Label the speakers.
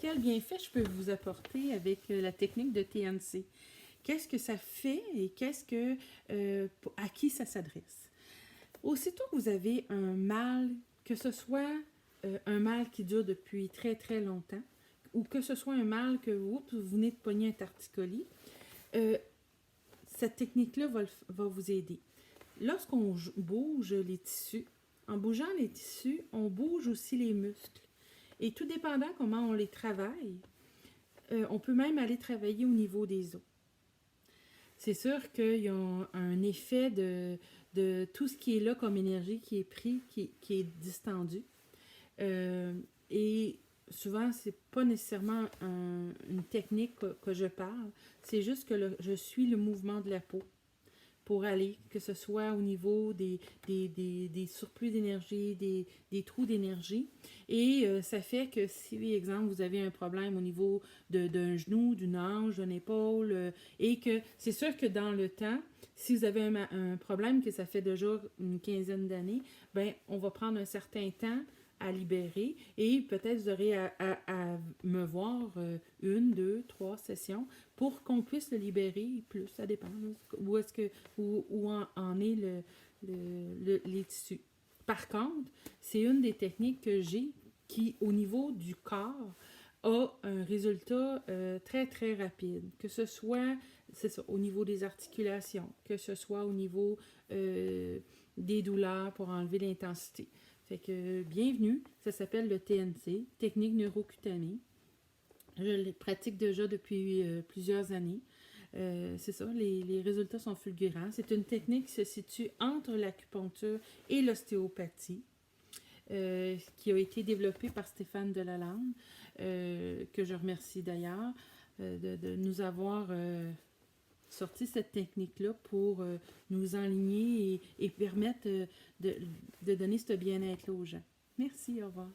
Speaker 1: quel bienfait je peux vous apporter avec la technique de TNC? Qu'est-ce que ça fait et à qui ça s'adresse? Aussitôt que vous avez un mal, que ce soit un mal qui dure depuis très très longtemps, ou que ce soit un mal que vous venez de pogner un torticolis, cette technique-là va vous aider. Lorsqu'on bouge les tissus, en bougeant les tissus, on bouge aussi les muscles. Et tout dépendant comment on les travaille, on peut même aller travailler au niveau des os. C'est sûr qu'il y a un effet de tout ce qui est là comme énergie qui est pris, qui est distendu. Et souvent, c'est pas nécessairement une technique que je parle, c'est juste que je suis le mouvement de la peau pour aller, que ce soit au niveau des surplus d'énergie, des trous d'énergie. Et ça fait que si, exemple, vous avez un problème au niveau d'un genou, d'une hanche, d'une épaule, et que c'est sûr que dans le temps, si vous avez un problème que ça fait déjà une quinzaine d'années, ben on va prendre un certain temps à libérer et peut-être vous aurez à me voir une, deux, trois sessions pour qu'on puisse le libérer plus, ça dépend où est-ce que où en est les tissus. Par contre, c'est une des techniques que j'ai qui, au niveau du corps, a un résultat très très rapide, que ce soit c'est ça, au niveau des articulations, que ce soit au niveau des douleurs pour enlever l'intensité. Fait que bienvenue, ça s'appelle le TNC, technique neurocutanée. Je le pratique déjà depuis plusieurs années. C'est ça, les résultats sont fulgurants. C'est une technique qui se situe entre l'acupuncture et l'ostéopathie, qui a été développée par Stéphane Delalande, que je remercie d'ailleurs de nous avoir sorti cette technique-là pour nous enligner et permettre de donner ce bien-être-là aux gens. Merci, au revoir.